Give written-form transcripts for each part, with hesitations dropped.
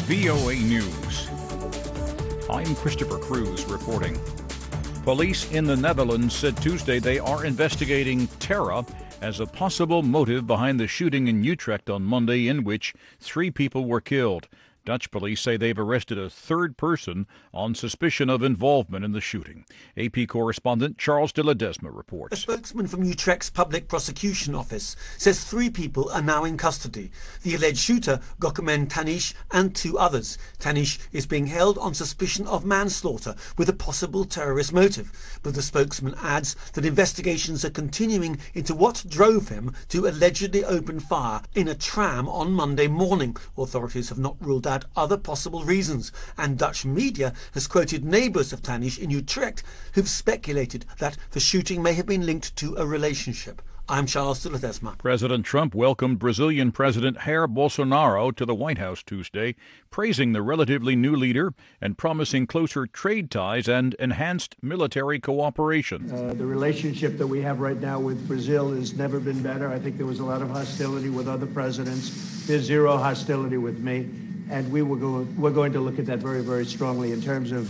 VOA News. I'm Christopher Cruz reporting. Police in the Netherlands said Tuesday they are investigating terror as a possible motive behind the shooting in Utrecht on Monday, in which 3 people were killed. Dutch police say they've arrested a third person on suspicion of involvement in the shooting. AP correspondent Charles De Ledesma reports. A spokesman from Utrecht's public prosecution office says 3 people are now in custody. The alleged shooter, Gokmen Tanis, and 2 others. Tanis is being held on suspicion of manslaughter with a possible terrorist motive. But the spokesman adds that investigations are continuing into what drove him to allegedly open fire in a tram on Monday morning. Authorities have not ruled out other possible reasons, and Dutch media has quoted neighbours of Tanis in Utrecht who've speculated that the shooting may have been linked to a relationship. I'm Charles De Ledesma. President Trump welcomed Brazilian President Jair Bolsonaro to the White House Tuesday, praising the relatively new leader and promising closer trade ties and enhanced military cooperation. The relationship that we have right now with Brazil has never been better. I think there was a lot of hostility with other presidents. There's zero hostility with me. And we're going to look at that very, very strongly in terms of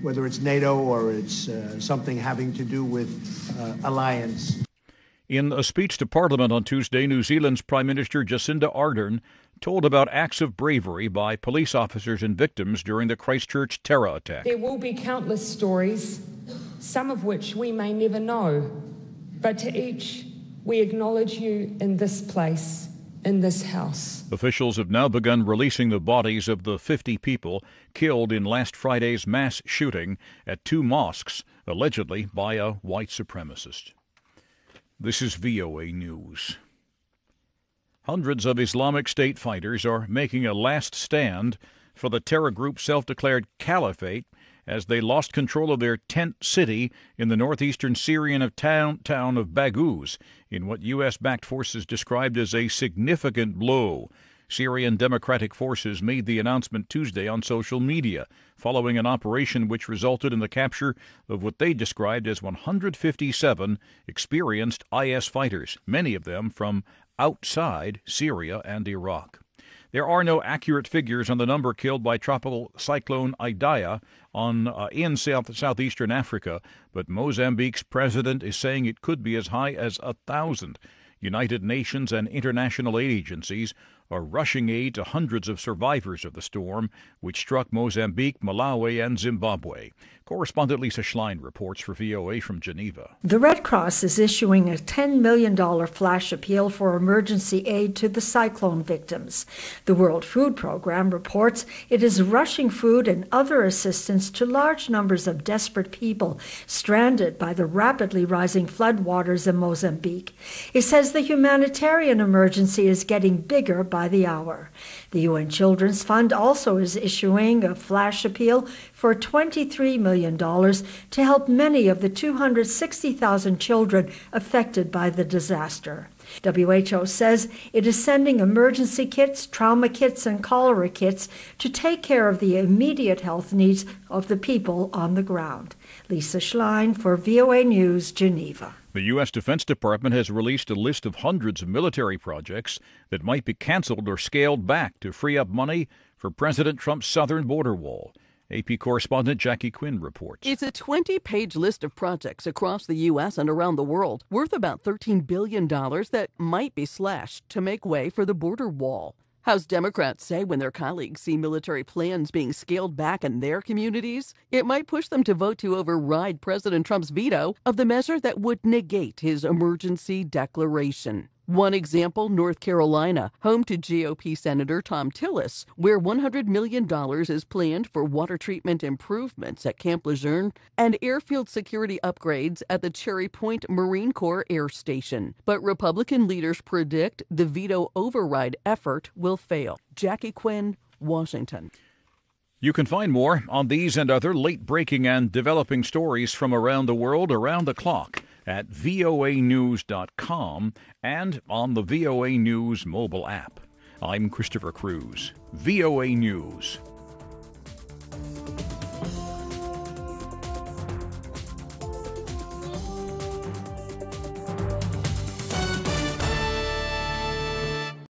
whether it's NATO or it's something having to do with alliance. In a speech to Parliament on Tuesday, New Zealand's Prime Minister Jacinda Ardern told about acts of bravery by police officers and victims during the Christchurch terror attack. There will be countless stories, some of which we may never know, but to each we acknowledge you in this place, in this house. Officials have now begun releasing the bodies of the 50 people killed in last Friday's mass shooting at 2 mosques, allegedly by a white supremacist. This is VOA News. Hundreds of Islamic State fighters are making a last stand for the terror group's self-declared caliphate as they lost control of their tent city in the northeastern Syrian town of Baghouz in what U.S.-backed forces described as a significant blow. Syrian Democratic Forces made the announcement Tuesday on social media, following an operation which resulted in the capture of what they described as 157 experienced IS fighters, many of them from outside Syria and Iraq. There are no accurate figures on the number killed by tropical cyclone Idai in southeastern Africa, but Mozambique's president is saying it could be as high as 1,000. United Nations and international aid agencies are rushing aid to hundreds of survivors of the storm, which struck Mozambique, Malawi, and Zimbabwe. Correspondent Lisa Schlein reports for VOA from Geneva. The Red Cross is issuing a $10 million flash appeal for emergency aid to the cyclone victims. The World Food Program reports it is rushing food and other assistance to large numbers of desperate people stranded by the rapidly rising floodwaters in Mozambique. It says the humanitarian emergency is getting bigger by the hour. The UN Children's Fund also is issuing a flash appeal for $23 million to help many of the 260,000 children affected by the disaster. WHO says it is sending emergency kits, trauma kits, and cholera kits to take care of the immediate health needs of the people on the ground. Lisa Schlein for VOA News, Geneva. The U.S. Defense Department has released a list of hundreds of military projects that might be canceled or scaled back to free up money for President Trump's southern border wall. AP correspondent Jackie Quinn reports. It's a 20-page list of projects across the U.S. and around the world, worth about $13 billion that might be slashed to make way for the border wall. House Democrats say when their colleagues see military plans being scaled back in their communities, it might push them to vote to override President Trump's veto of the measure that would negate his emergency declaration. One example, North Carolina, home to GOP Senator Thom Tillis, where $100 million is planned for water treatment improvements at Camp Lejeune and airfield security upgrades at the Cherry Point Marine Corps Air Station. But Republican leaders predict the veto override effort will fail. Jackie Quinn, Washington. You can find more on these and other late-breaking and developing stories from around the world around the clock at voanews.com and on the VOA News mobile app. I'm Christopher Cruz, VOA News.